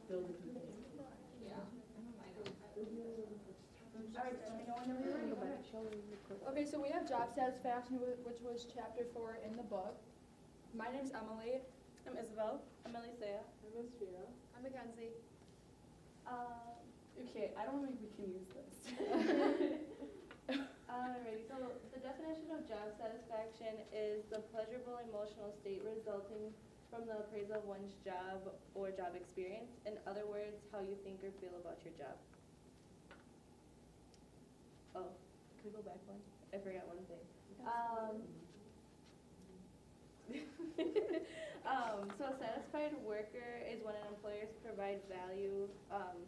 building. Okay, so we have job satisfaction, which was chapter 4 in the book. My name's Emily. I'm Isabel. I'm Elisea. I'm Shira. I'm Mackenzie. Okay, I don't think we can use this. Alrighty, so the definition of job satisfaction is the pleasurable emotional state resulting from the appraisal of one's job or job experience. In other words, how you think or feel about your job. Oh, can we go back one? I forgot one thing. So a satisfied worker is when an employer provides value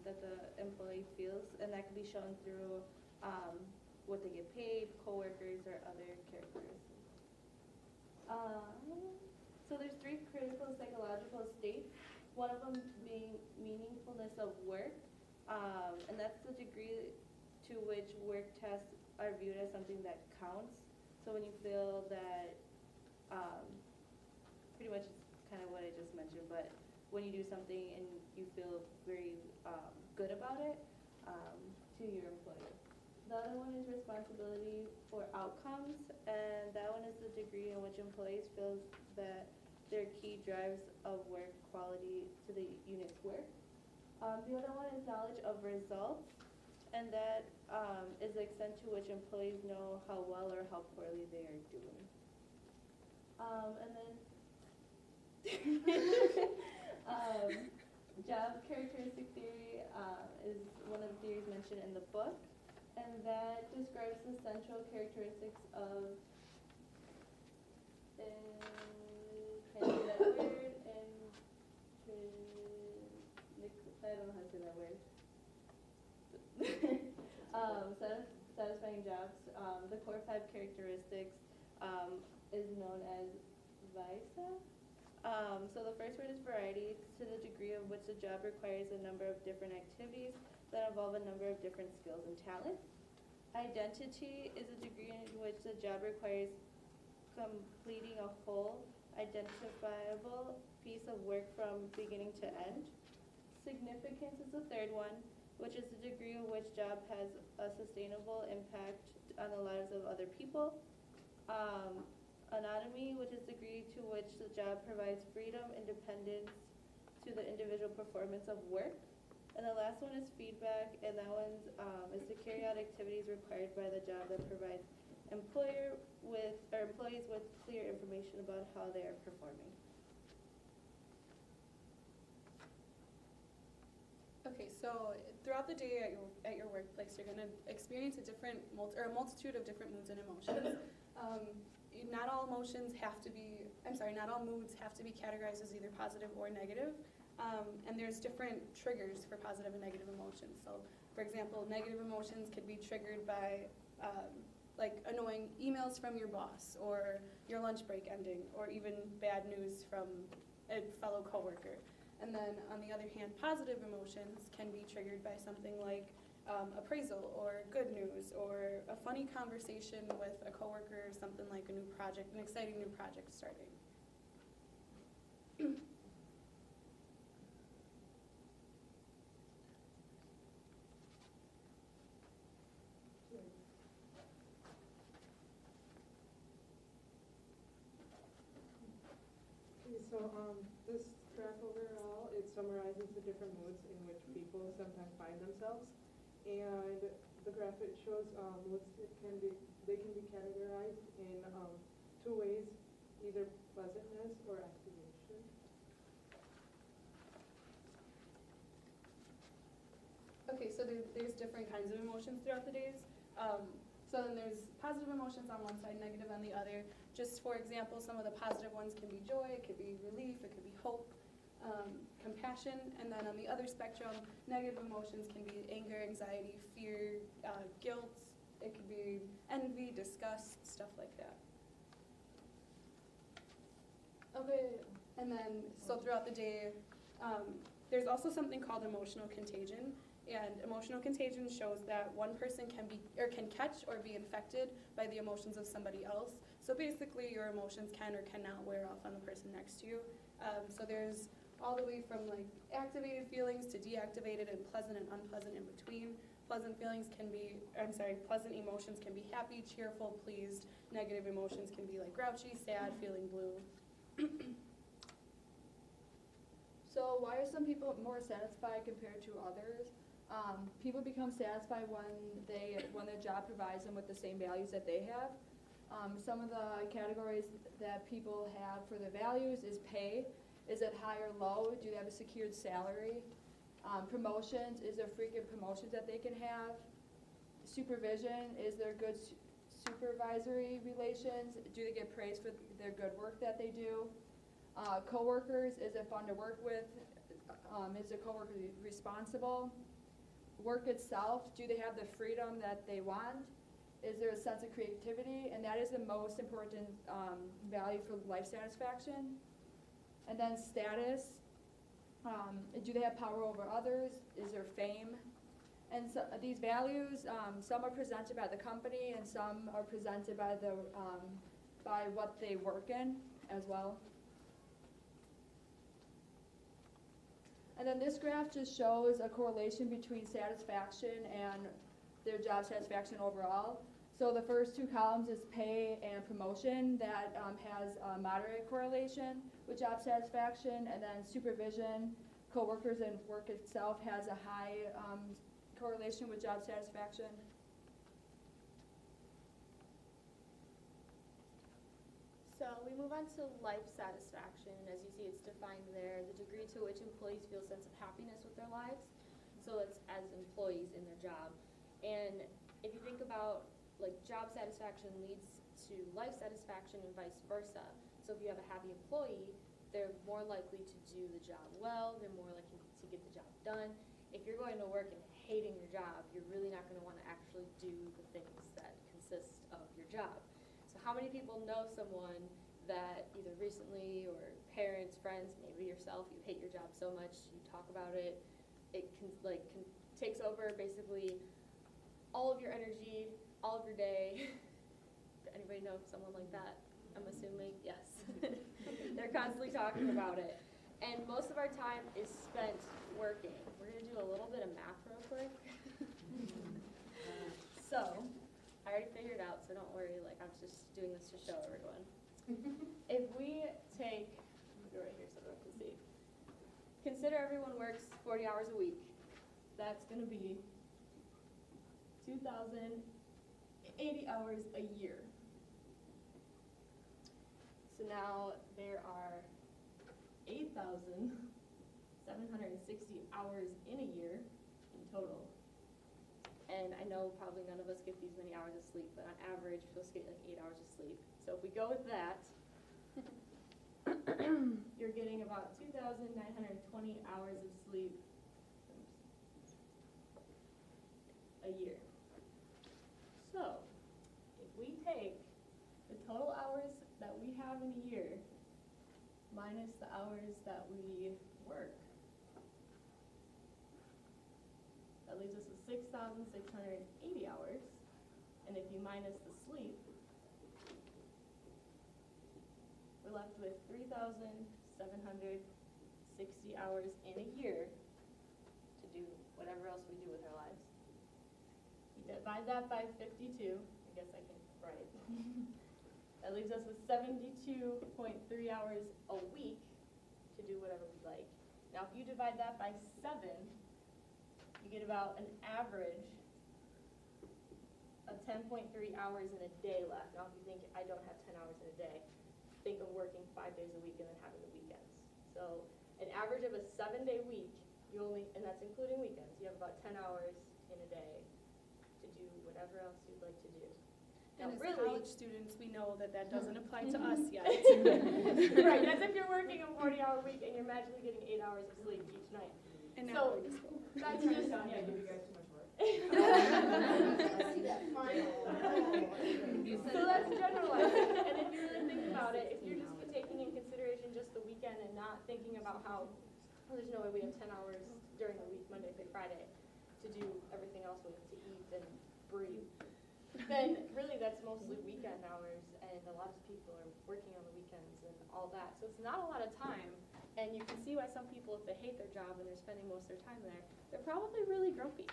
that the employee feels, and that can be shown through what they get paid, coworkers, or other characteristics. So there's 3 critical psychological states, one of them being meaningfulness of work, and that's the degree to which work tasks are viewed as something that counts. So when you feel that, pretty much it's kind of what I just mentioned, but when you do something and you feel very good about it to your employer. The other one is responsibility for outcomes, and that one is the degree in which employees feel that their key drives of work quality to the unit's work. The other one is knowledge of results, and that is the extent to which employees know how well or how poorly they are doing. And then job characteristic theory is one of the theories mentioned in the book, and that describes the central characteristics of, can't say that word, I don't know how to say that word. Satisfying jobs. The core 5 characteristics is known as VISA. So the first word is variety. It's to the degree of which the job requires a number of different activities that involve a number of different skills and talents. Identity is a degree in which the job requires completing a whole, identifiable piece of work from beginning to end. Significance is the third one, which is the degree in which job has a sustainable impact on the lives of other people. Autonomy, which is the degree to which the job provides freedom, independence to the individual performance of work. And the last one is feedback, and that one is to carry out activities required by the job that provides employees with clear information about how they are performing. Okay, so throughout the day at your workplace, you're going to experience a multitude of different moods and emotions. Not all moods have to be categorized as either positive or negative. And there's different triggers for positive and negative emotions. So, for example, negative emotions could be triggered by like annoying emails from your boss, or your lunch break ending, or even bad news from a fellow coworker. And then, on the other hand, positive emotions can be triggered by something like appraisal, or good news, or a funny conversation with a coworker, or something like an exciting new project starting. So this graph overall, it summarizes the different moods in which people sometimes find themselves, and the graph, it shows moods that can be categorized in 2 ways, either pleasantness or activation. Okay, so there's different kinds of emotions throughout the days. So then there's positive emotions on one side, negative on the other. Just for example, some of the positive ones can be joy, it could be relief, it could be hope, compassion. And then on the other spectrum, negative emotions can be anger, anxiety, fear, guilt. It could be envy, disgust, stuff like that. Okay, and then so throughout the day, there's also something called emotional contagion. And emotional contagion shows that one person can catch or be infected by the emotions of somebody else. So basically, your emotions can or cannot wear off on the person next to you. So there's all the way from like activated feelings to deactivated and pleasant and unpleasant in between. Pleasant emotions can be happy, cheerful, pleased. Negative emotions can be like grouchy, sad, feeling blue. So why are some people more satisfied compared to others? People become satisfied when their job provides them with the same values that they have. Some of the categories that people have for their values is pay. Is it high or low? Do they have a secured salary? Promotions, is there frequent promotions that they can have? Supervision, is there good supervisory relations? Do they get praised for their good work that they do? Coworkers, is it fun to work with? Is the coworker responsible? Work itself, do they have the freedom that they want? Is there a sense of creativity? And that is the most important value for life satisfaction. And then status, do they have power over others? Is there fame? And so, these values, some are presented by the company and some are presented by by what they work in as well. And then this graph just shows a correlation between satisfaction and their job satisfaction overall. So the first two columns is pay and promotion that has a moderate correlation with job satisfaction, and then supervision, coworkers, and work itself has a high correlation with job satisfaction. So we move on to life satisfaction. As you see, it's defined there, the degree to which employees feel a sense of happiness with their lives. So it's as employees in their job. And if you think about, like, job satisfaction leads to life satisfaction and vice versa. So if you have a happy employee, they're more likely to do the job well, they're more likely to get the job done. If you're going to work and hating your job, you're really not going to want to actually do the things that consist of your job. So how many people know someone that either recently or parents, friends, maybe yourself, you hate your job so much, you talk about it, it takes over basically all of your energy, all of your day. Does anybody know someone like that? I'm assuming, yes. They're constantly talking about it. And most of our time is spent working. We're going to do a little bit of math real quick. So, I already figured it out, so don't worry, like, I'm just doing this to show everyone. If we take, I'm going to go right here so everyone can see. Consider everyone works 40 hours a week. That's going to be 2,080 hours a year. So now there are 8,760 hours in a year in total. And I know probably none of us get these many hours of sleep, but on average, we're supposed to get like 8 hours of sleep. So if we go with that, you're getting about 2,920 hours of sleep a year. So if we take the total hours that we have in a year minus the hours that we work, that leaves us with 6,680 hours. And if you minus the sleep, we're left with 3,760 hours in a year to do whatever else we do with our lives. You divide that by 52, I guess I can write. That leaves us with 72.3 hours a week to do whatever we like. Now if you divide that by 7, you get about an average of 10.3 hours in a day left. Now if you think I don't have 10 hours in a day, think of working 5 days a week and then having the weekends. So an average of a 7-day week, you only, and that's including weekends, you have about 10 hours in a day to do whatever else you'd like to do. And Now, as really, college students, we know that that doesn't apply to us yet. Right, that's if you're working a 40-hour week and you're magically getting 8 hours of sleep each night. And So, not going to school. That's just, Yeah, give you guys too much work. So that's generalizing, and if you really think about it, if you're just taking in consideration just the weekend and not thinking about how, there's no way we have 10 hours during the week, Monday through Friday, to do everything else we have to eat and breathe, then really that's mostly weekend hours, and a lot of people are working on the weekends and all that, so it's not a lot of time. And you can see why some people, if they hate their job and they're spending most of their time there, they're probably really grumpy.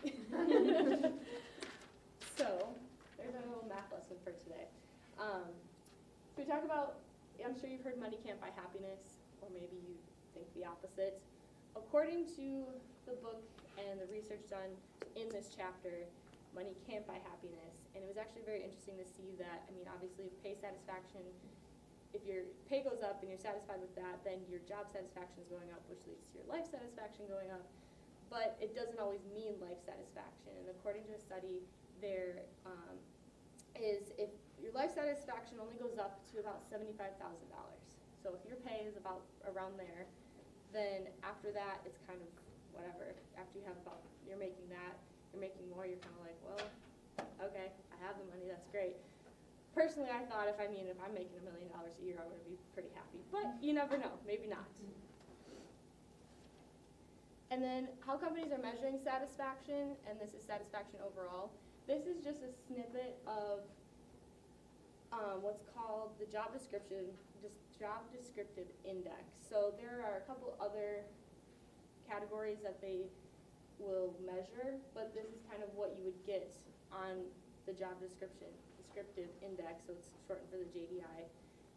So, there's our little math lesson for today. So we talk about, I'm sure you've heard money can't buy happiness, or maybe you think the opposite. According to the book and the research done in this chapter, money can't buy happiness. And it was actually very interesting to see that, I mean, obviously pay satisfaction, if your pay goes up and you're satisfied with that, then your job satisfaction is going up, which leads to your life satisfaction going up. But it doesn't always mean life satisfaction. And according to a study, there is if your life satisfaction only goes up to about $75,000. So if your pay is about around there, then after that it's kind of whatever. After you have about, you're making that, you're making more, you're kind of like, well, okay, I have the money, that's great. Personally, I thought if I'm making $1 million a year, I would be pretty happy. But you never know, maybe not. And then how companies are measuring satisfaction, and this is satisfaction overall. This is just a snippet of what's called the job descriptive index. So there are a couple other categories that they will measure, but this is kind of what you would get on the job descriptive index, so it's shortened for the JDI.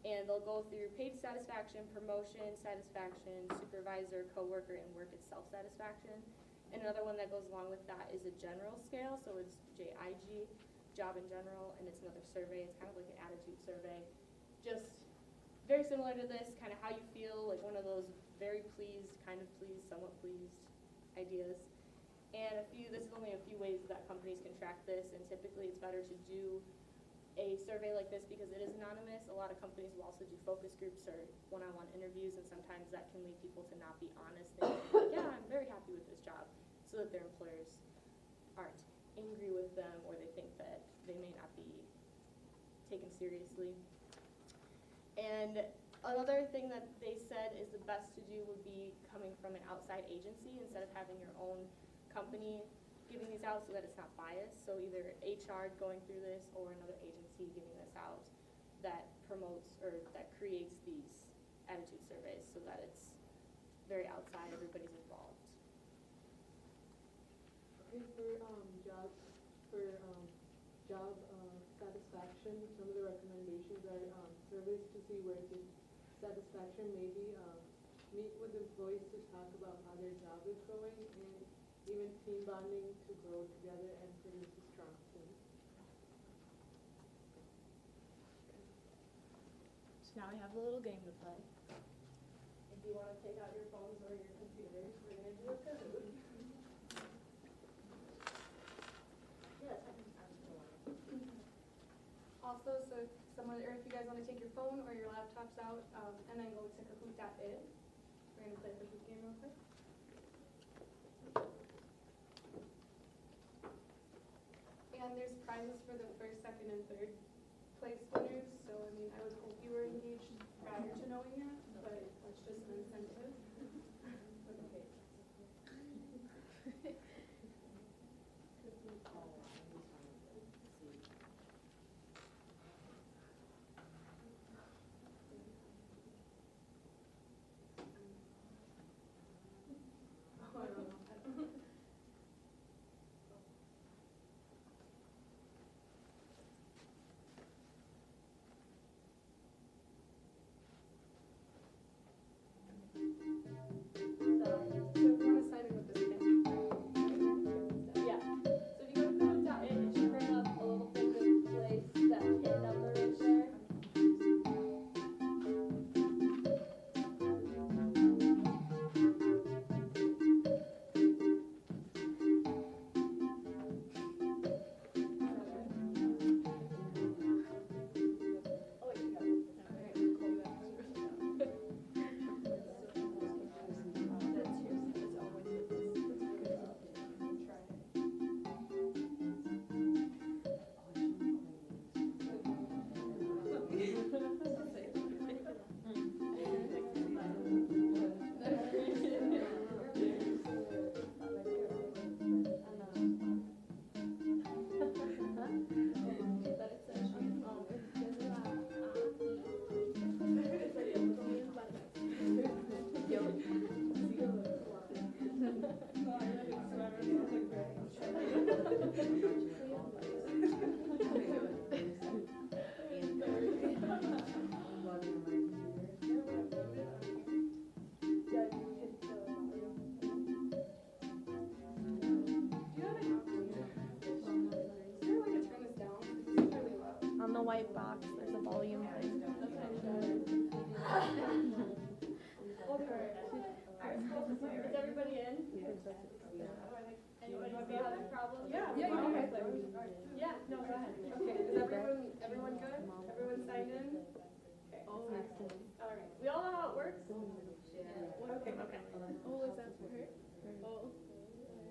And they'll go through page satisfaction, promotion satisfaction, supervisor, coworker, and work itself satisfaction. And another one that goes along with that is a general scale, so it's JIG, job in general, and it's another survey. It's kind of like an attitude survey. Just very similar to this, kind of how you feel, like one of those very pleased, kind of pleased, somewhat pleased ideas. And this is only a few ways that companies can track this, and typically it's better to do a survey like this because it is anonymous. A lot of companies will also do focus groups or one-on-one interviews, and sometimes that can lead people to not be honest. They can be like, yeah, I'm very happy with this job, so that their employers aren't angry with them or they think that they may not be taken seriously. And another thing that they said is the best to do would be coming from an outside agency instead of having your own company giving these out so that it's not biased. So either HR going through this or another agency giving this out that promotes or that creates these attitude surveys so that it's very outside, everybody's involved. Okay, for job satisfaction, some of the recommendations are surveys to see where the satisfaction maybe meet with employees to talk about how their job is going, and even team bonding to grow together and produce a strong team. So now we have a little game to play. If you want to take out your phones or your computers, we're going to do a Kahoot. Yes, I'm still on. Also, so if you guys want to take your phone or your laptops out and then go to kahoot.it, we're going to play the Kahoot game real quick. And there's prizes for the first, second, and third place winners. So, I mean, I would hope you were engaged prior to knowing that, but that's just an incentive. Okay. Oh, I don't know. a white box. There's a volume thing. Is everybody in? Anybody have a problem? Yeah, Yeah, you can okay. Yeah, no, go ahead. Okay, is everyone good? Everyone signed in? Okay. All right. We all know how it works? Okay. Oh, is that for her? Oh.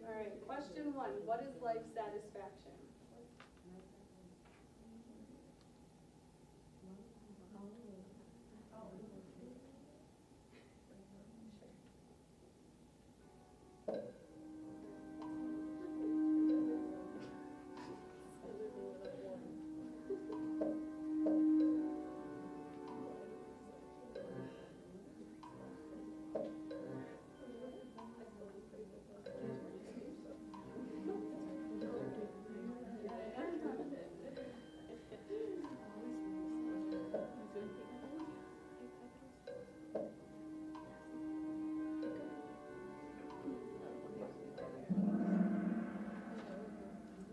All right, question 1, what is life satisfaction?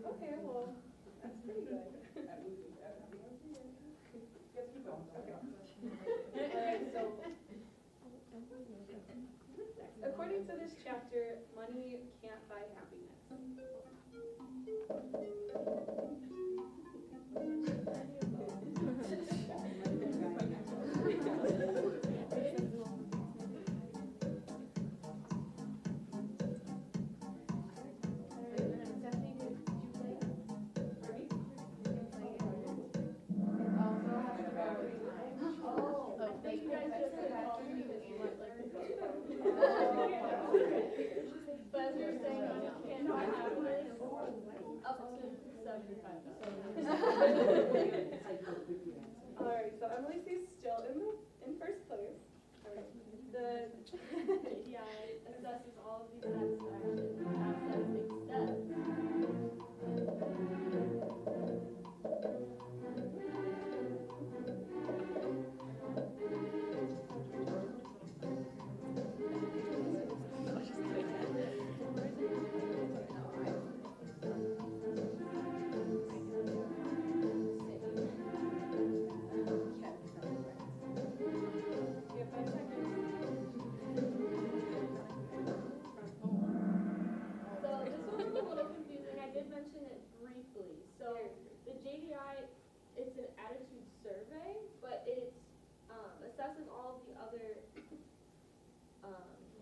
Okay, well, that's pretty good. Alright, so according to this chapter, money can't buy happiness. But as you're saying, money can't buy happiness up to $75. Alright, so Emily C's still in first place. Alright, the KPI assesses all of these satisfaction assets except you have 5 seconds. So this one was a little confusing. I did mention it briefly. So the JDI, it's an attitude survey, but it assesses all of the other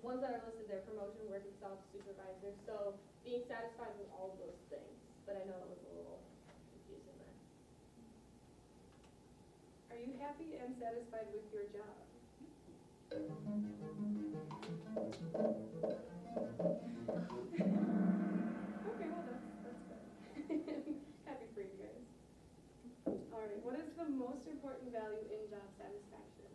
ones that are listed there: promotion, work itself, supervisor. So being satisfied with all of those things. But I know it was a little confusing there. Are you happy and satisfied with your job? Okay, well that's good. Happy for you guys. Alright, what is the most important value in job satisfaction?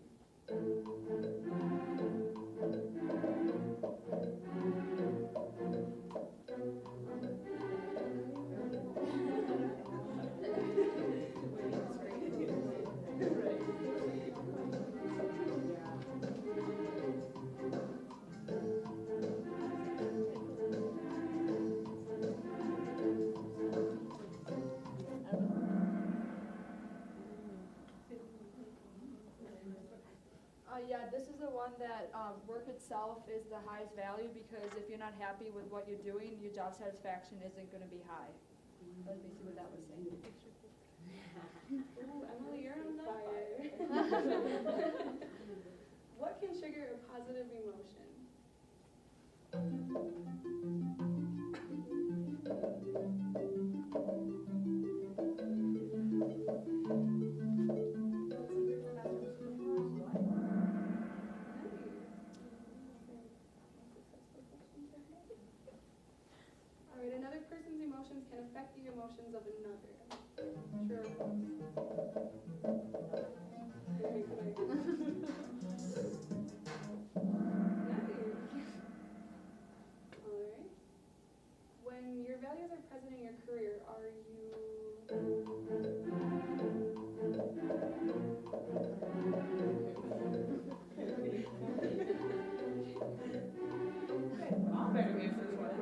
Yeah, this is the one that work itself is the highest value, because if you're not happy with what you're doing, your job satisfaction isn't going to be high. That's basically what that was saying. Ooh, Emily, you're on fire. What can trigger a positive emotion? Alright, another person's emotions can affect the emotions of another. True or false? Very good. Alright. When your values are present in your career, are you I'll better answer this one. I'm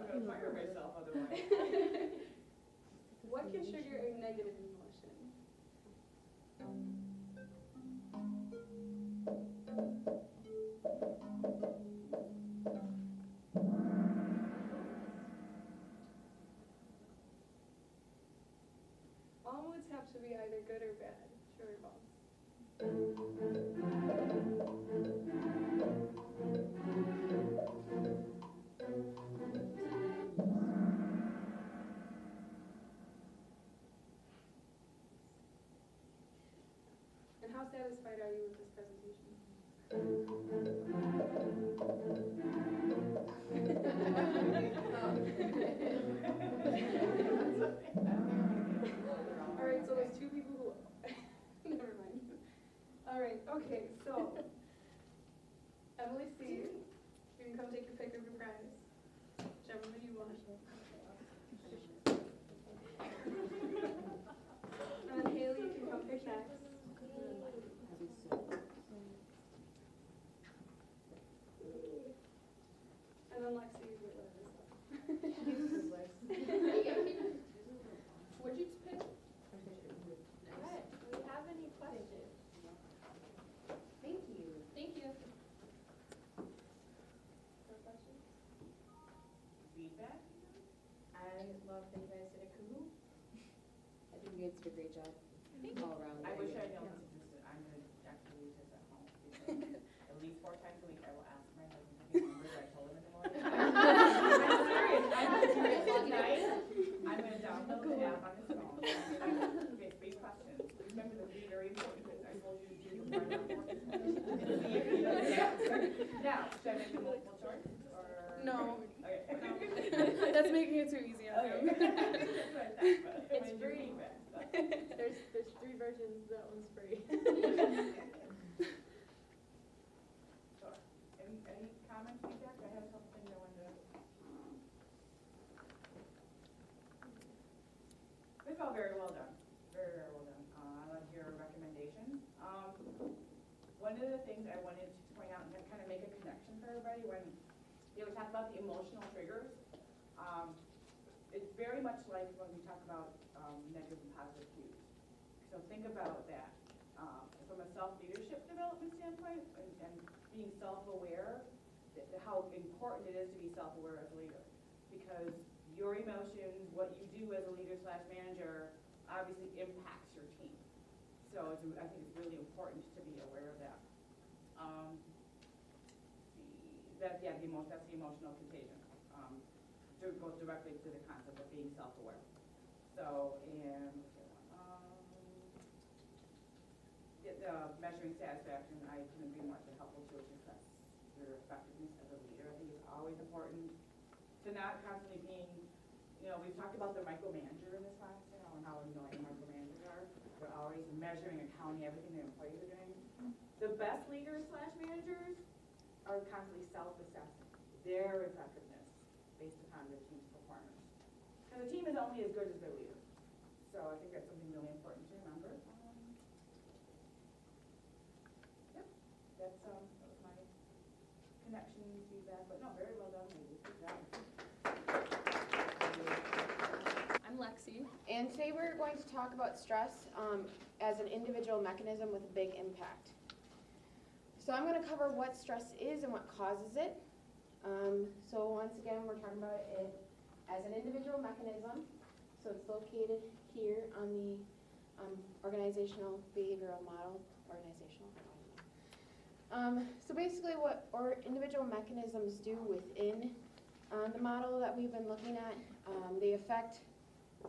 gonna fire myself otherwise. What can trigger a negative emotion? All moods have to be either good or bad. True or false? And how satisfied are you with this presentation? All right, so there's two people who, never mind. All right, okay, so, Emily C., you can come take your pick of your prize, whichever one you want. And then Haley, you can come pick next. And then Lexi, you get whatever stuff. What'd you pick? Alright, do we have any questions? Thank you. Thank you. No questions? Feedback? I love that you guys did a Kahoot. I think you guys did a great job all around. I wish I known to do it. I'm gonna actually use this at home. Because at least 4 times a week, I will ask my husband if he remembers I told him in the morning. I'm serious. I'm gonna do it tonight. I'm gonna download the app on his phone. Okay, 3 questions. Remember to be very important because I told you to do the part of work. Now, should I make them multiple choice or? No. Okay. That's making it too easy. I Okay. think. That's what I thought, but I It's wanted your free. feedback, so. There's 3 versions, that one's free. Sure. Any comments, feedback? I have something I wanted to. This is all very well done. Very, very well done. I like your recommendations. One of the things I wanted to point out and kind of make a connection for everybody when we talk about the emotional triggers, it's very much like when we talk about negative and positive cues. So think about that. From a self-leadership development standpoint and being self-aware, how important it is to be self-aware as a leader. Because your emotions, what you do as a leader / manager, obviously impacts your team. So I think it's really important to be aware of that. That's the emotional contagion. It goes directly to the concept of being self-aware. So, and the measuring satisfaction, I can agree more, it's helpful to assess your effectiveness as a leader. I think it's always important to not constantly being, we've talked about the micromanager in this class, and how annoying micromanagers are. They're always measuring and counting everything their employees are doing. The best leaders / managers are constantly self-assessing their effectiveness based upon their team's performance. Because the team is only as good as their leader. So I think that's something really important to remember. Yep, that was my connection feedback, but no, very well done, ladies. Good job. I'm Lexi. And today we're going to talk about stress as an individual mechanism with a big impact. So I'm going to cover what stress is and what causes it. So once again, we're talking about it as an individual mechanism. So it's located here on the organizational behavioral model. So basically what our individual mechanisms do within the model that we've been looking at, they affect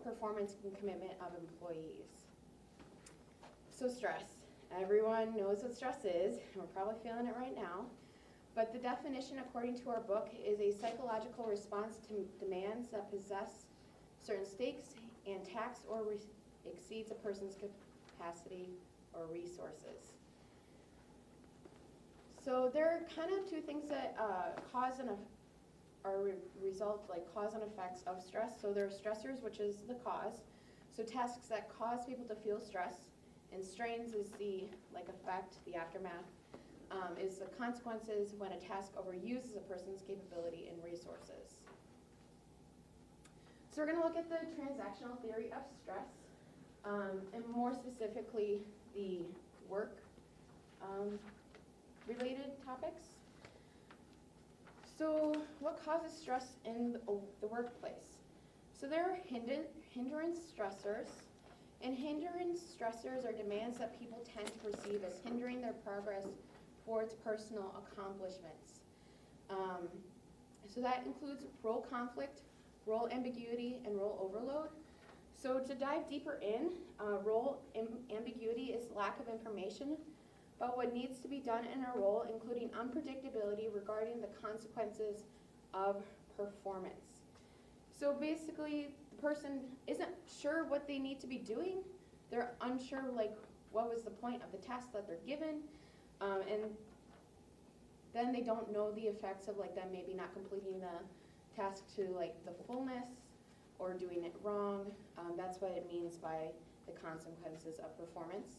performance and commitment of employees. So stress. Everyone knows what stress is, and we're probably feeling it right now. But the definition, according to our book, is a psychological response to demands that possess certain stakes and tax or exceeds a person's capacity or resources. So there are kind of 2 things that cause and result, like cause and effects of stress. So there are stressors, which is the cause. So tasks that cause people to feel stress, and strains is the effect, the aftermath, is the consequences when a task overuses a person's capability and resources. So we're going to look at the transactional theory of stress, and more specifically the work related topics. So what causes stress in the workplace? So there are hindrance stressors, and hindrance stressors are demands that people tend to perceive as hindering their progress towards personal accomplishments. So that includes role conflict, role ambiguity, and role overload. So to dive deeper in, role ambiguity is lack of information about what needs to be done in a role, including unpredictability regarding the consequences of performance. So basically, the person isn't sure what they need to be doing. They're unsure, like, what was the point of the task that they're given, and then they don't know the effects of, like, them maybe not completing the task to, like, the fullness or doing it wrong. That's what it means by the consequences of performance.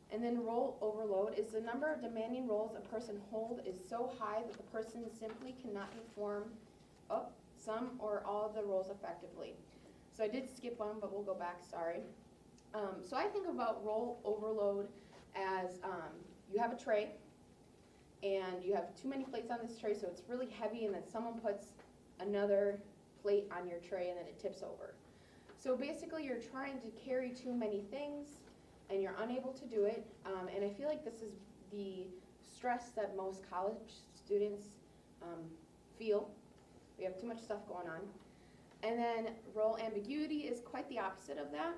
And then role overload is the number of demanding roles a person holds is so high that the person simply cannot perform some or all of the roles effectively. So I did skip one, but we'll go back, sorry. So I think about role overload as you have a tray, and you have too many plates on this tray, so it's really heavy, and then someone puts another plate on your tray, and then it tips over. So basically, you're trying to carry too many things, and you're unable to do it, and I feel like this is the stress that most college students feel. We have too much stuff going on. And then role ambiguity is quite the opposite of that.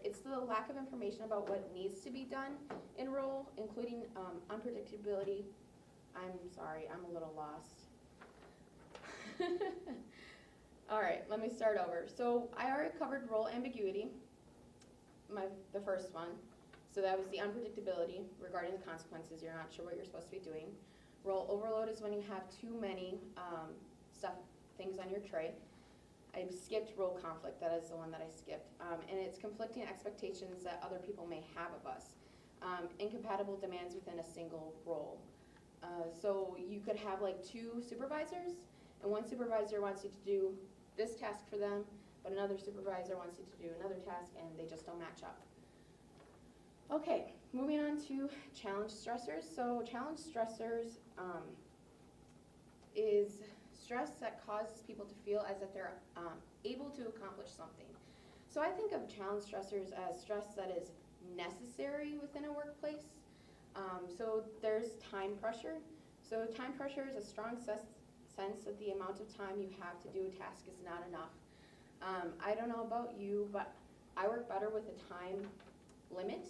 It's the lack of information about what needs to be done in role, including unpredictability. I'm sorry, I'm a little lost. All right, let me start over. So I already covered role ambiguity, the first one. So that was the unpredictability regarding the consequences. You're not sure what you're supposed to be doing. Role overload is when you have too many things on your tray. I skipped role conflict. That is the one that I skipped. And it's conflicting expectations that other people may have of us. Incompatible demands within a single role. So you could have like two supervisors, and one supervisor wants you to do this task for them, but another supervisor wants you to do another task, and they just don't match up. Okay, moving on to challenge stressors. So challenge stressors is stress that causes people to feel as if they're able to accomplish something. So I think of challenge stressors as stress that is necessary within a workplace. So there's time pressure. So time pressure is a strong sense that the amount of time you have to do a task is not enough. I don't know about you, but I work better with a time limit.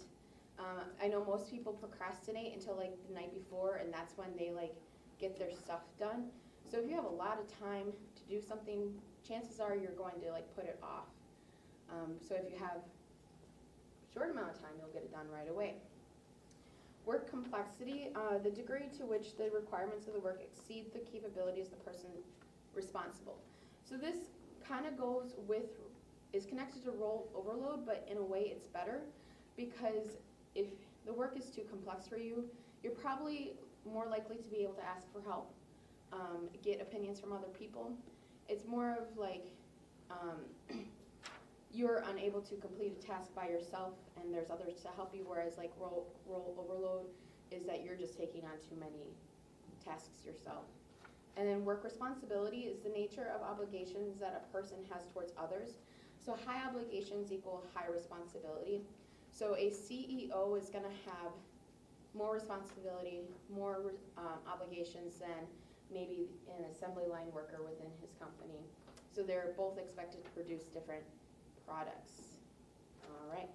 I know most people procrastinate until like the night before, and that's when they like get their stuff done. So if you have a lot of time to do something, chances are you're going to like put it off. So if you have a short amount of time, you'll get it done right away. Work complexity, the degree to which the requirements of the work exceed the capabilities of the person responsible. So this kind of is connected to role overload, but in a way it's better, because if the work is too complex for you, you're probably more likely to be able to ask for help, get opinions from other people. It's more of like you're unable to complete a task by yourself and there's others to help you, whereas like role overload is that you're just taking on too many tasks yourself. And then work responsibility is the nature of obligations that a person has towards others. So high obligations equal high responsibility. So a CEO is going to have more responsibility, more obligations than maybe an assembly line worker within his company. So they're both expected to produce different products. All right.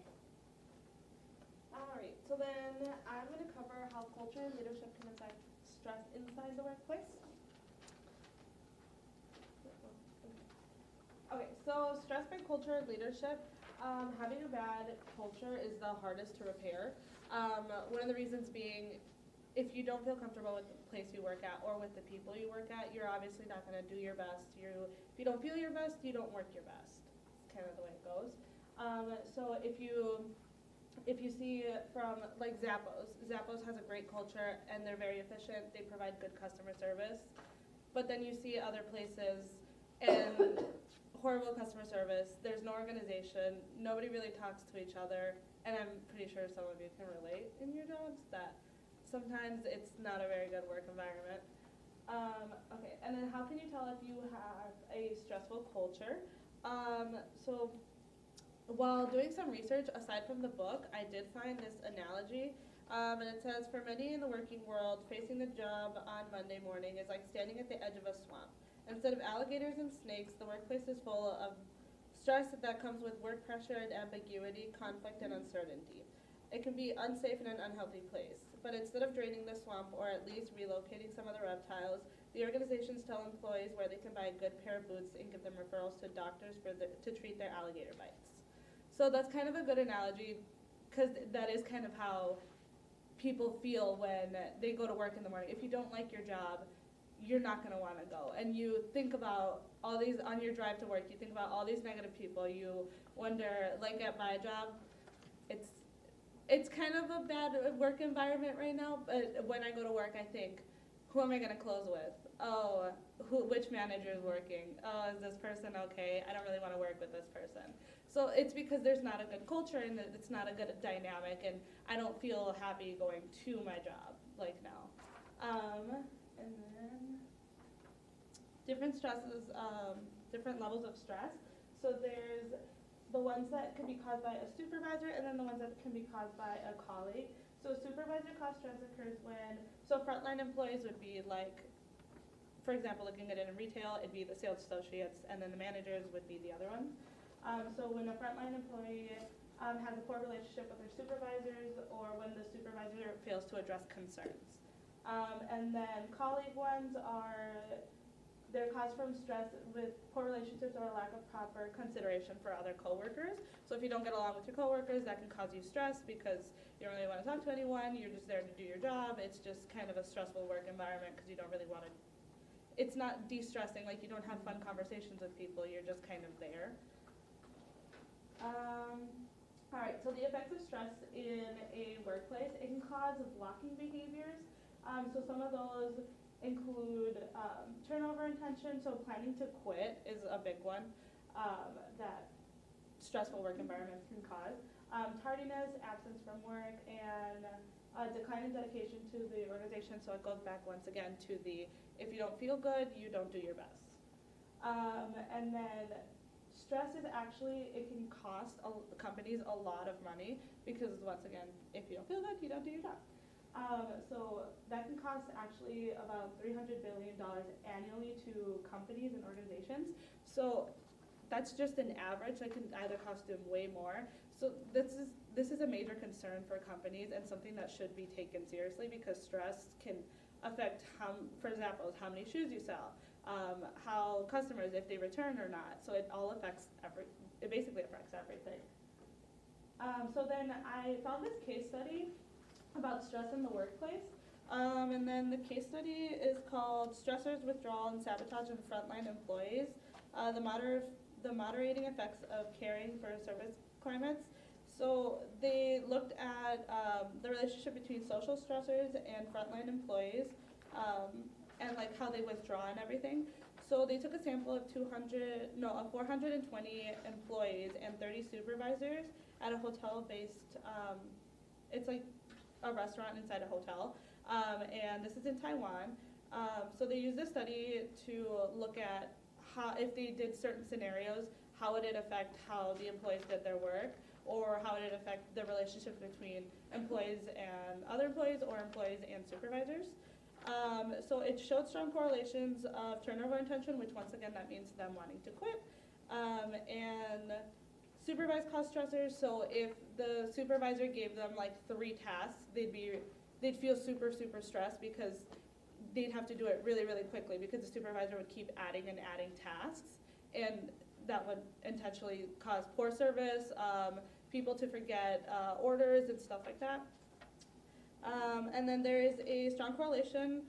Alright, so then I'm going to cover how culture and leadership can affect stress inside the workplace. Okay, so stress by culture and leadership. Having a bad culture is the hardest to repair. One of the reasons being, if you don't feel comfortable with the place you work at or with the people you work at, you're obviously not going to do your best. If you don't feel your best, you don't work your best. It's kind of the way it goes. So if you see from like Zappos has a great culture and they're very efficient, they provide good customer service, but then you see other places and horrible customer service, there's no organization, nobody really talks to each other, and I'm pretty sure some of you can relate in your jobs that sometimes it's not a very good work environment. Okay, and then how can you tell if you have a stressful culture? So while doing some research aside from the book, I did find this analogy, and it says, for many in the working world, facing the job on Monday morning is like standing at the edge of a swamp. Instead of alligators and snakes, the workplace is full of stress that comes with work pressure and ambiguity, conflict and uncertainty. It can be unsafe and an unhealthy place, but instead of draining the swamp or at least relocating some of the reptiles, the organizations tell employees where they can buy a good pair of boots and give them referrals to doctors to treat their alligator bites. So that's kind of a good analogy, because that is kind of how people feel when they go to work in the morning. If you don't like your job, you're not going to want to go. And you think about all these, on your drive to work, you think about all these negative people. You wonder, like at my job, it's kind of a bad work environment right now, but when I go to work, I think, who am I going to close with? Oh, which manager is working? Oh, is this person okay? I don't really want to work with this person. So it's because there's not a good culture and it's not a good dynamic, and I don't feel happy going to my job like now. And then different stresses, different levels of stress. So there's the ones that can be caused by a supervisor, and then the ones that can be caused by a colleague. So supervisor caused stress occurs when, so frontline employees would be like, for example, looking at it in retail, it'd be the sales associates, and then the managers would be the other ones. So when a frontline employee has a poor relationship with their supervisors, or when the supervisor fails to address concerns. And then colleague ones are, they're caused from stress with poor relationships or a lack of proper consideration for other coworkers. So if you don't get along with your coworkers, that can cause you stress because you don't really want to talk to anyone, you're just there to do your job. It's just kind of a stressful work environment because you don't really want to, it's not de-stressing, like you don't have fun conversations with people, you're just kind of there. All right, so the effects of stress in a workplace, it can cause blocking behaviors. So some of those include turnover intention, so planning to quit is a big one that stressful work environments can cause. Tardiness, absence from work, and decline in dedication to the organization, so it goes back once again to the, if you don't feel good, you don't do your best. And then stress is actually, it can cost companies a lot of money because, once again, if you don't feel good, you don't do your job. So that can cost actually about $300 billion annually to companies and organizations. So that's just an average. That can either cost them way more. So this is a major concern for companies and something that should be taken seriously because stress can affect how, for example, how many shoes you sell, how customers, if they return or not. So it all affects it basically affects everything. So then I found this case study about stress in the workplace. And then the case study is called Stressors, Withdrawal, and Sabotage in Frontline Employees, the Moderating Effects of Caring for Service Climates. So they looked at the relationship between social stressors and frontline employees and like how they withdraw and everything. So they took a sample of 420 employees and 30 supervisors at a hotel-based, it's like a restaurant inside a hotel, and this is in Taiwan. So they used this study to look at how, if they did certain scenarios, how would it affect how the employees did their work, or how would it affect the relationship between employees and other employees or employees and supervisors. So it showed strong correlations of turnover intention, which once again that means them wanting to quit, and supervised cost stressors. So if the supervisor gave them like 3 tasks, they'd feel super stressed because they'd have to do it really quickly because the supervisor would keep adding and adding tasks, and that would intentionally cause poor service, people to forget orders and stuff like that. And then there is a strong correlation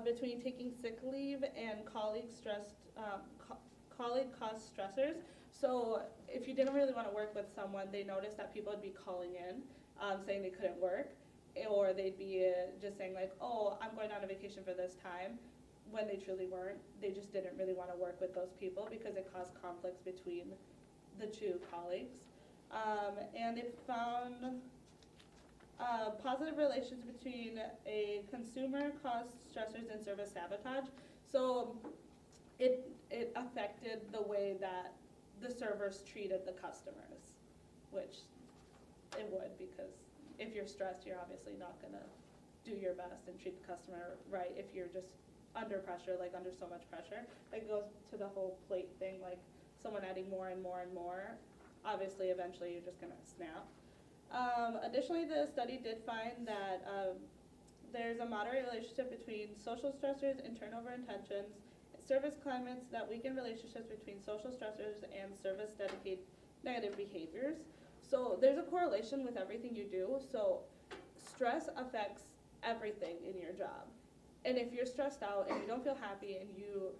between taking sick leave and colleague caused stressors. So if you didn't really want to work with someone, they noticed that people would be calling in saying they couldn't work, or they'd be just saying like, oh, I'm going on a vacation for this time. when they truly weren't. They just didn't really want to work with those people because it caused conflicts between the two colleagues. And it found positive relations between a consumer caused stressors and service sabotage. So it affected the way that the servers treated the customers, which it would, because if you're stressed, you're obviously not gonna do your best and treat the customer right if you're just under pressure, like under so much pressure. It goes to the whole plate thing, like someone adding more and more and more. Obviously, eventually you're just gonna snap. Additionally, the study did find that there's a moderate relationship between social stressors and turnover intentions, service climates that weaken relationships between social stressors and service dedicate negative behaviors. So there's a correlation with everything you do. So stress affects everything in your job. And if you're stressed out and you don't feel happy and you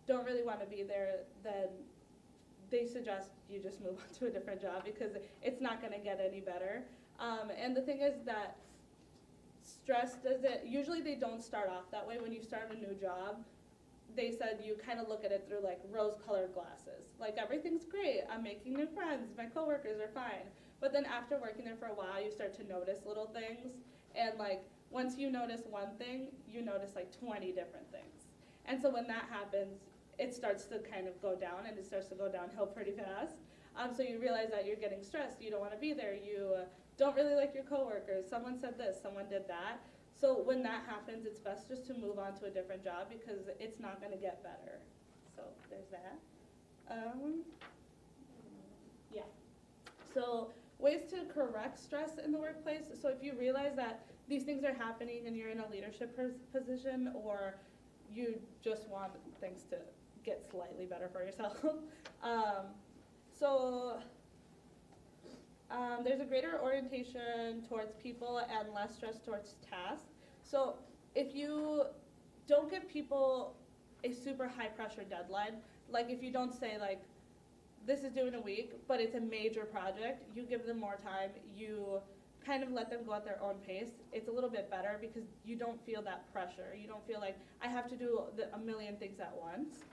don't really want to be there, then they suggest you just move on to a different job because it's not going to get any better. And the thing is that stress doesn't, usually they don't start off that way. When you start a new job, they said you kind of look at it through like rose-colored glasses. Like everything's great, I'm making new friends, my coworkers are fine. But then after working there for a while, you start to notice little things. And like once you notice one thing, you notice like 20 different things. And so when that happens, it starts to kind of go down, and it starts to go downhill pretty fast. So you realize that you're getting stressed, you don't want to be there, you don't really like your coworkers, someone said this, someone did that. So when that happens, it's best just to move on to a different job because it's not going to get better. So there's that. Yeah. So ways to correct stress in the workplace. So if you realize that these things are happening and you're in a leadership position, or you just want things to get slightly better for yourself. There's a greater orientation towards people and less stress towards tasks. So if you don't give people a super high pressure deadline, like if you don't say like, this is due in a week, but it's a major project, you give them more time, you kind of let them go at their own pace, it's a little bit better because you don't feel that pressure. You don't feel like I have to do a million things at once.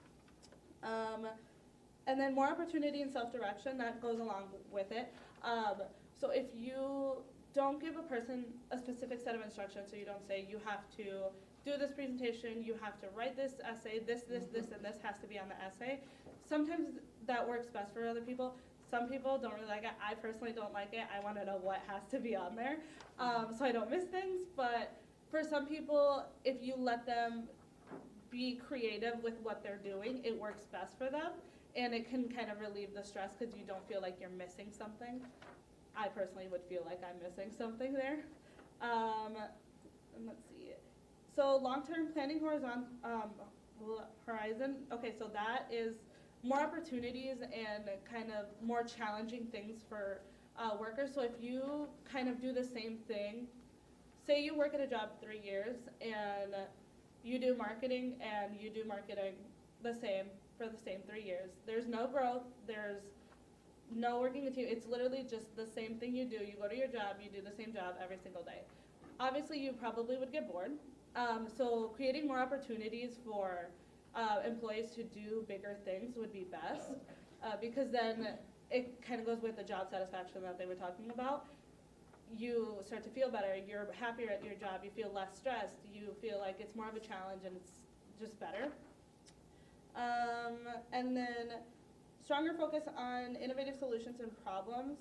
And then more opportunity and self-direction, that goes along with it. So if you don't give a person a specific set of instructions, so you don't say you have to do this presentation, you have to write this essay, this, and this has to be on the essay. Sometimes that works best for other people. Some people don't really like it. I personally don't like it. I want to know what has to be on there, so I don't miss things. But for some people, if you let them be creative with what they're doing, it works best for them. And it can kind of relieve the stress because you don't feel like you're missing something. I personally would feel like I'm missing something there. And let's see. So long-term planning horizon. Okay, so that is more opportunities and kind of more challenging things for workers. So if you kind of do the same thing, say you work at a job 3 years and you do marketing and you do marketing the same for the same 3 years. There's no growth, there's no working with you. It's literally just the same thing you do. You go to your job, you do the same job every single day. Obviously, you probably would get bored. So creating more opportunities for employees to do bigger things would be best, because then it kind of goes with the job satisfaction that they were talking about. You start to feel better, you're happier at your job, you feel less stressed, you feel like it's more of a challenge and it's just better. And then stronger focus on innovative solutions and problems.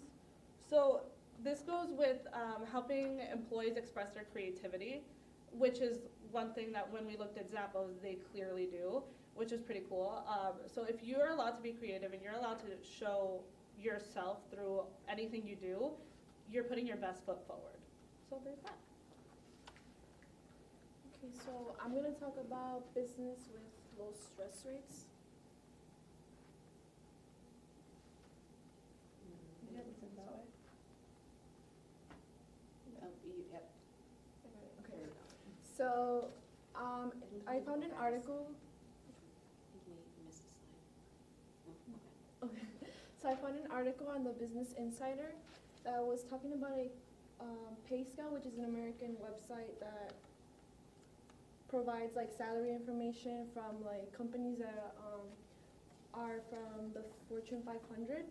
So this goes with helping employees express their creativity, which is one thing that when we looked at Zappos, they clearly do, which is pretty cool. So if you're allowed to be creative and you're allowed to show yourself through anything you do, you're putting your best foot forward. So there's that. Okay, so I'm going to talk about business with low stress rates. Yeah, it's in that way. Yep. Okay. So I found an article. I think you missed a slide. Oh, okay. Okay. So I found an article on the Business Insider that was talking about a pay scale, which is an American website that provides like salary information from like companies that are from the Fortune 500.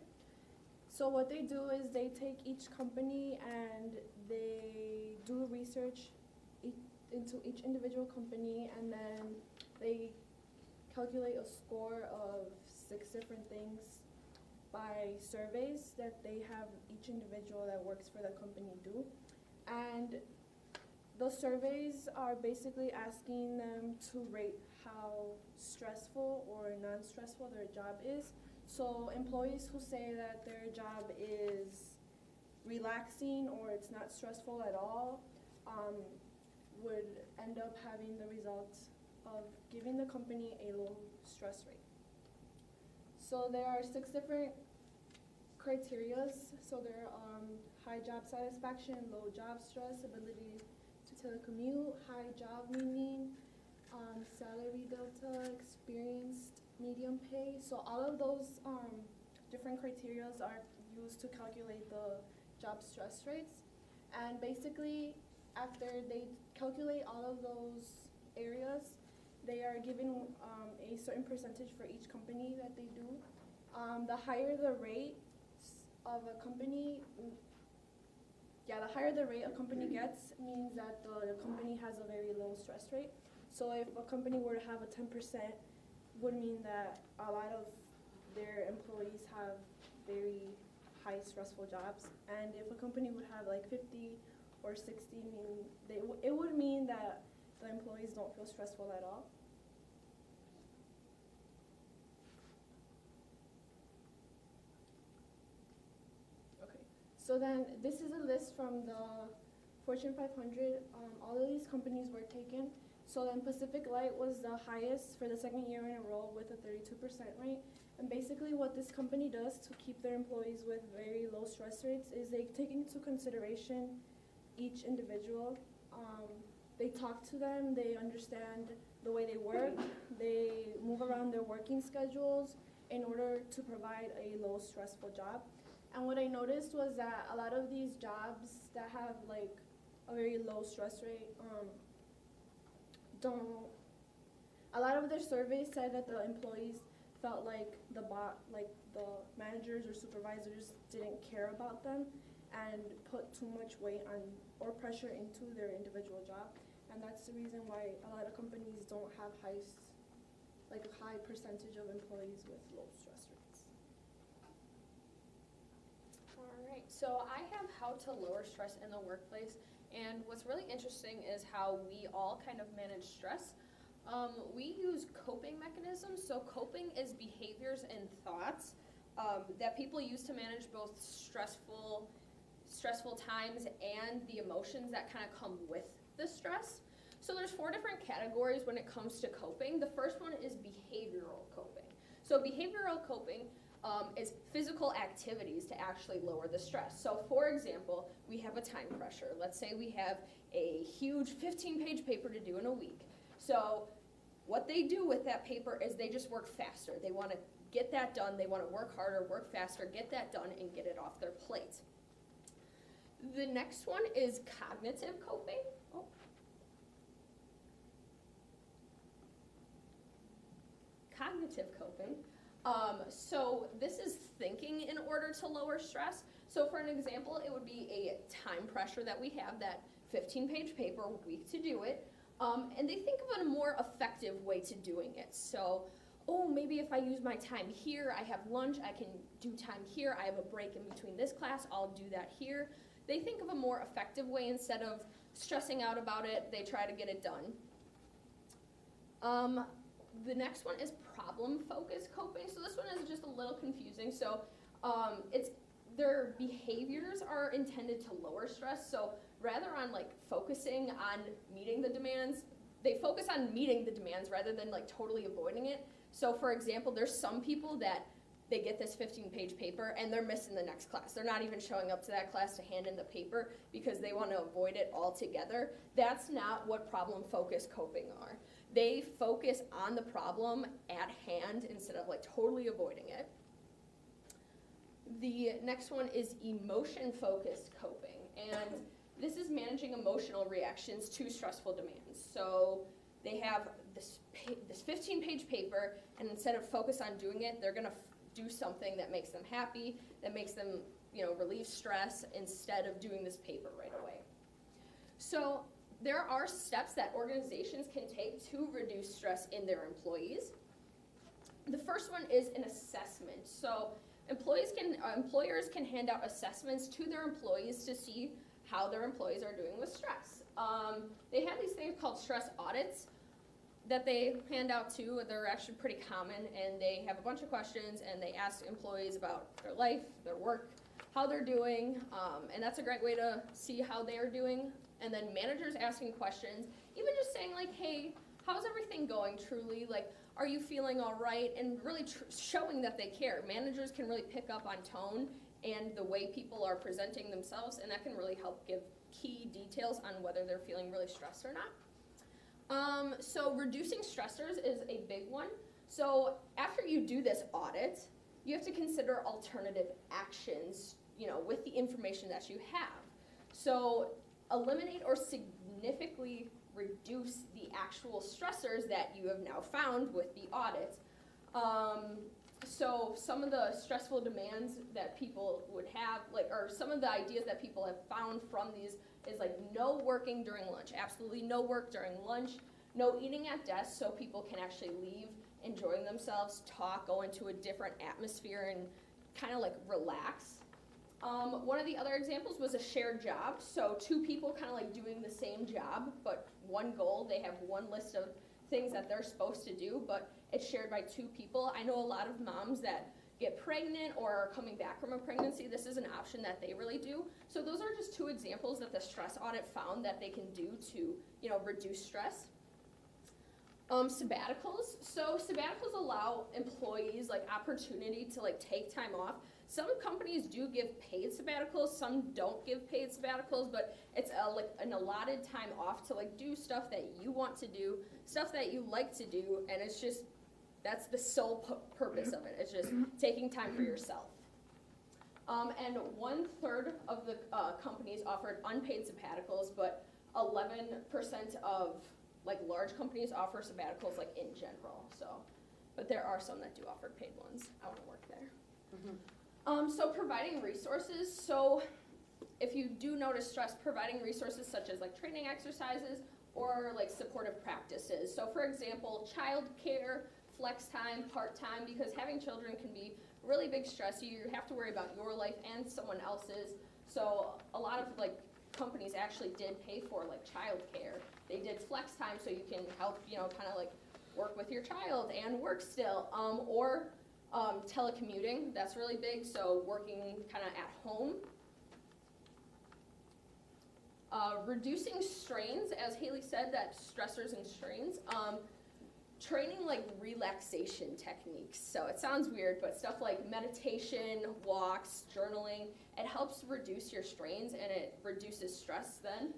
So what they do is they take each company and they do research into each individual company, and then they calculate a score of 6 different things by surveys that they have each individual that works for the company do. And those surveys are basically asking them to rate how stressful or non-stressful their job is. So employees who say that their job is relaxing or it's not stressful at all would end up having the result of giving the company a low stress rate. So there are 6 different criterias. So there are high job satisfaction, low job stress, ability to telecommute, high job meaning, salary delta, experienced, medium pay. So all of those different criterias are used to calculate the job stress rates. And basically, after they calculate all of those areas, they are given a certain percentage for each company that they do. The higher the rate of a company, the higher the rate a company gets means that the company has a very low stress rate. So if a company were to have a 10%, would mean that a lot of their employees have very high stressful jobs. And if a company would have like 50 or 60, it would mean that the employees don't feel stressful at all. Okay, so then this is a list from the Fortune 500. All of these companies were taken. So then Pacific Light was the highest for the 2nd year in a row with a 32% rate. And basically what this company does to keep their employees with very low stress rates is they take into consideration each individual. They talk to them, they understand the way they work, they move around their working schedules in order to provide a low stressful job. And what I noticed was that a lot of these jobs that have like a very low stress rate a lot of their surveys said that the employees felt like the managers or supervisors didn't care about them and put too much weight on or pressure into their individual job. And that's the reason why a lot of companies don't have a high percentage of employees with low stress rates. All right, so I have how to lower stress in the workplace, and what's really interesting is how we all kind of manage stress. We use coping mechanisms. So coping is behaviors and thoughts that people use to manage both stressful times and the emotions that kind of come with the stress. So there's 4 different categories when it comes to coping. The first one is behavioral coping. So behavioral coping is physical activities to actually lower the stress. So for example, we have a time pressure. Let's say we have a huge 15-page paper to do in a week. So what they do with that paper is they just work faster. They want to get that done. They want to work harder, work faster, get that done, and get it off their plate. The next one is cognitive coping. Cognitive coping. So this is thinking in order to lower stress. So for an example, it would be a time pressure that we have, that 15-page paper, week to do it. And they think of a more effective way to doing it. So, maybe if I use my time here, I have lunch, I can do time here, I have a break in between this class, I'll do that here. They think of a more effective way instead of stressing out about it, they try to get it done. The next one is problem-focused coping. So this one is just a little confusing. So their behaviors are intended to lower stress. So rather on focusing on meeting the demands, they focus on meeting the demands rather than totally avoiding it. So for example, there's some people that they get this 15-page paper and they're missing the next class. They're not even showing up to that class to hand in the paper because they want to avoid it altogether. That's not what problem-focused coping are. They focus on the problem at hand instead of totally avoiding it. The next one is emotion-focused coping, and this is managing emotional reactions to stressful demands. So they have this 15-page paper, and instead of focus on doing it, they're going to do something that makes them happy, that makes them, relieve stress instead of doing this paper right away. So there are steps that organizations can take to reduce stress in their employees. The first one is an assessment. So employers can hand out assessments to their employees to see how their employees are doing with stress. They have these things called stress audits that they hand out too. They're actually pretty common, and they have a bunch of questions, and they ask employees about their life, their work, how they're doing, and that's a great way to see how they are doing. And then managers asking questions, even just saying like, hey, how's everything going truly? Like, are you feeling all right? And really showing that they care. Managers can really pick up on tone and the way people are presenting themselves, and that can really help give key details on whether they're feeling really stressed or not. So reducing stressors is a big one. So after you do this audit, you have to consider alternative actions, with the information that you have. So eliminate or significantly reduce the actual stressors that you have now found with the audit. So some of the stressful demands that people would have, or some of the ideas that people have found from these is no working during lunch, absolutely no work during lunch, no eating at desks so people can actually leave, enjoying themselves, talk, go into a different atmosphere and kind of relax. One of the other examples was a shared job. So two people kind of doing the same job, but one goal. They have one list of things that they're supposed to do, but it's shared by two people. I know a lot of moms that get pregnant or are coming back from a pregnancy. This is an option that they really do. So those are just two examples that the stress audit found that they can do to, reduce stress. Sabbaticals. So sabbaticals allow employees opportunity to take time off. Some companies do give paid sabbaticals, some don't give paid sabbaticals, but it's an allotted time off to do stuff that you want to do, stuff that you like to do, and it's just, that's the sole purpose of it. It's just taking time for yourself. And 1/3 of the companies offered unpaid sabbaticals, but 11% of large companies offer sabbaticals in general. So, but there are some that do offer paid ones. I want to work there. So providing resources. So if you do notice stress, providing resources such as training exercises or supportive practices. So for example, child care, flex time, part-time, because having children can be really big stress. You have to worry about your life and someone else's. So a lot of companies actually did pay for child care. They did flex time so you can help, kind of work with your child and work still, or telecommuting, that's really big, so working kind of at home. Reducing strains, as Haley said, that stressors and strains. Training relaxation techniques. So it sounds weird, but stuff like meditation, walks, journaling, it helps reduce your strains and it reduces stress then.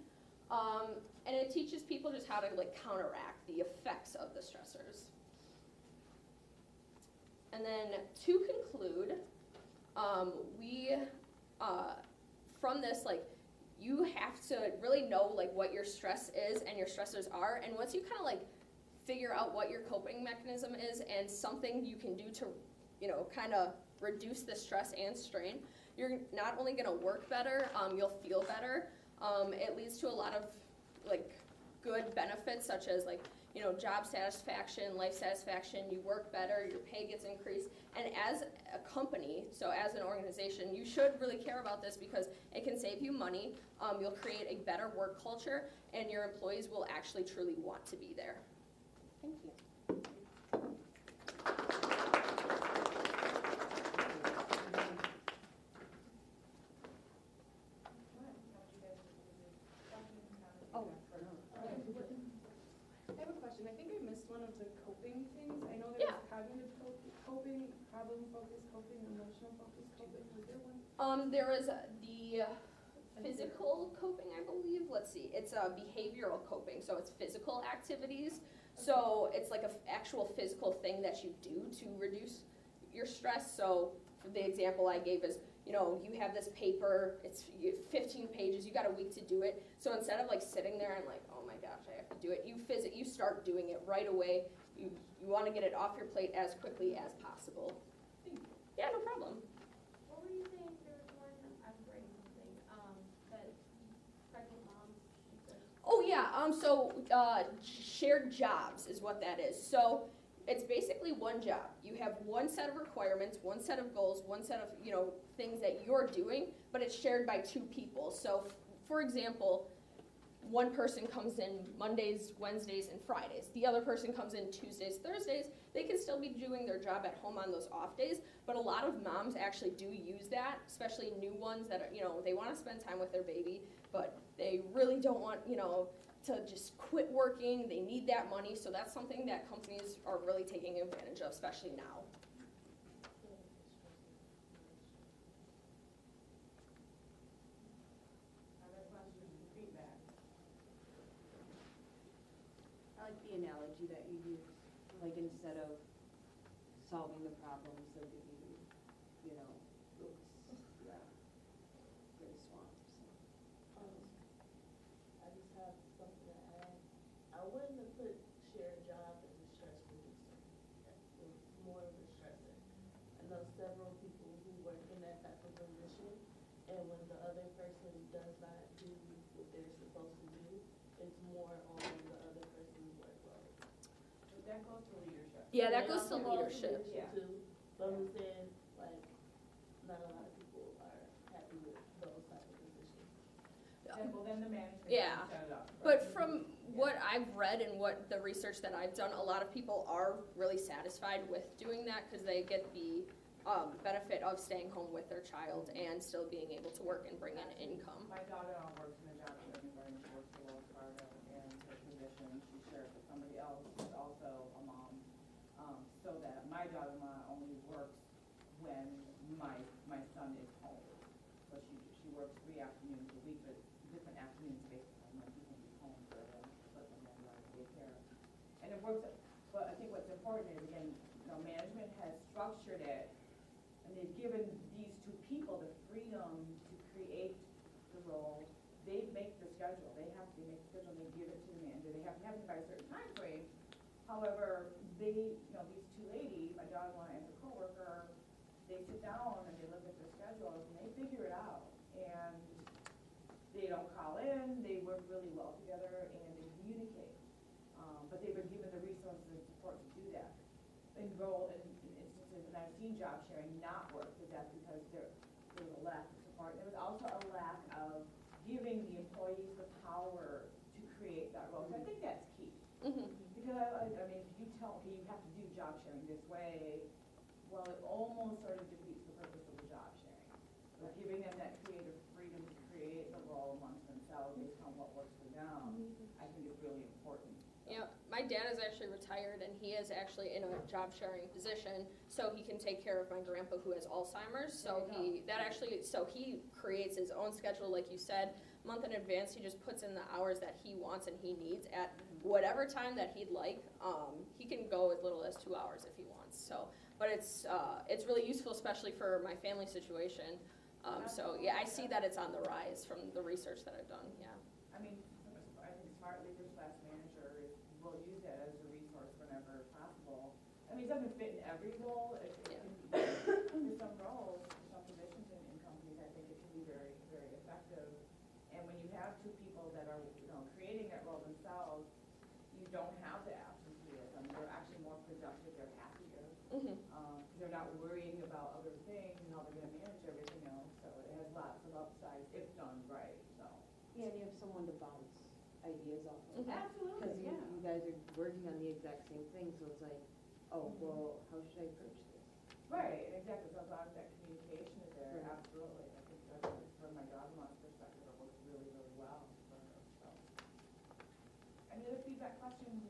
And it teaches people just how to counteract the effects of the stressors. And then to conclude, from this, you have to really know what your stress is and your stressors are, and once you kind of figure out what your coping mechanism is and something you can do to, kind of reduce the stress and strain, you're not only going to work better, you'll feel better. It leads to a lot of good benefits such as job satisfaction, life satisfaction, you work better, your pay gets increased. And as a company, so as an organization, you should really care about this because it can save you money, you'll create a better work culture, and your employees will actually truly want to be there. Thank you. I have a question. I think I missed one of the coping things. I know there was cognitive coping, problem-focused coping, emotional-focused coping. Was there one? There is the physical coping, I believe. Let's see. It's behavioral coping, so it's physical activities. So it's an actual physical thing that you do to reduce your stress. So the example I gave is you know, you have this paper, it's 15 pages, you got a week to do it. So instead of like sitting there and like, oh my gosh, I have to do it, you start doing it right away. You want to get it off your plate as quickly as possible. Yeah, no problem. What were you saying? There was one, I'm writing something, that pregnant moms, she said. Oh yeah, so shared jobs is what that is. So it's basically one job. You have one set of requirements, one set of goals, one set of, you know, things that you're doing, but it's shared by two people. So for example, one person comes in Mondays, Wednesdays, and Fridays. The other person comes in Tuesdays, Thursdays. They can still be doing their job at home on those off days, but a lot of moms actually do use that, especially new ones that are, you know, they want to spend time with their baby, but they really don't want, you know, to just quit working. They need that money, so that's something that companies are really taking advantage of, especially now. Other questions and feedback? I like the analogy that you use, like instead of solving the problems, they'll give you, you know, roots, yeah, for the swamp, so. I just have something to add. I wouldn't have put shared job as a stress reducer. It was more of a stressor. I know several people who work in that type of position, and when the other person does not do what they're supposed to do, it's more on the other person's workload. But that goes to leadership. Yeah, that goes to Also leadership. Yeah. too, but I'm saying, like, not a lot of people are happy with those type of positions. Well, then the management Yeah. can set it up. But from what I've read and what the research that I've done, a lot of people are really satisfied with doing that because they get the benefit of staying home with their child and still being able to work and bring in income. My daughter-in-law works in a job sharing environment. She works for Wells Fargo, and her position, she shares with somebody else who's also a mom, so that my daughter-in-law only works when my son is home. So she works 3 afternoons a week, but different afternoons based on when he can be home for them, put them in daycare. And it works, but I think what's important is, again, you know, management has structured it, and they've given these two people the freedom to create the role. They make the schedule. They make the schedule, and they give it to the manager. They have to have it by a certain time frame. However, these two ladies, my daughter-in-law and her coworker, they sit down and they look at their schedules and they figure it out. And they don't call in. They work really well together and they communicate. But they've been given the resources and support to do that. In instances, and I've seen job sharing not work, but that's because there was a lack of support. There was also a lack of giving the employees the power to create that role. So I think that's key. Mm-hmm. Because, I mean, if you tell me you have to do job sharing this way, well, it almost sort of defeats the purpose of the job sharing. But giving them that creative freedom to create the role amongst themselves based on what works for them, I think is really important. Yeah, my dad is actually retired and he is actually in a job sharing position, so he can take care of my grandpa who has Alzheimer's. So he creates his own schedule, like you said, month in advance. He just puts in the hours that he wants and he needs at whatever time that he'd like. He can go as little as 2 hours if he wants. So, but it's really useful, especially for my family situation. So yeah, I see that it's on the rise from the research that I've done. Yeah. I mean, I think smart leaders / managers will use that as a resource whenever possible. I mean, it doesn't fit in every role. It can be for some roles, for some positions in companies, I think it can be very, very effective. And when you have two people that are, creating that role themselves, you don't have the absenteeism. They're actually more productive. They're happier. Mm-hmm. They're not worrying about other things and how they're going to manage everything else. So it has lots of upsides if done right. So. Yeah, and you have someone to bounce ideas off of. Mhm. Absolutely, Because yeah. you guys are working on the exact same thing, so it's like, oh, well, how should I approach this? Right, exactly. So as long as that communication is there, Right. absolutely. I think that's from my daughter-in-law's perspective, it works really, really well for her. So. Any other feedback, questions?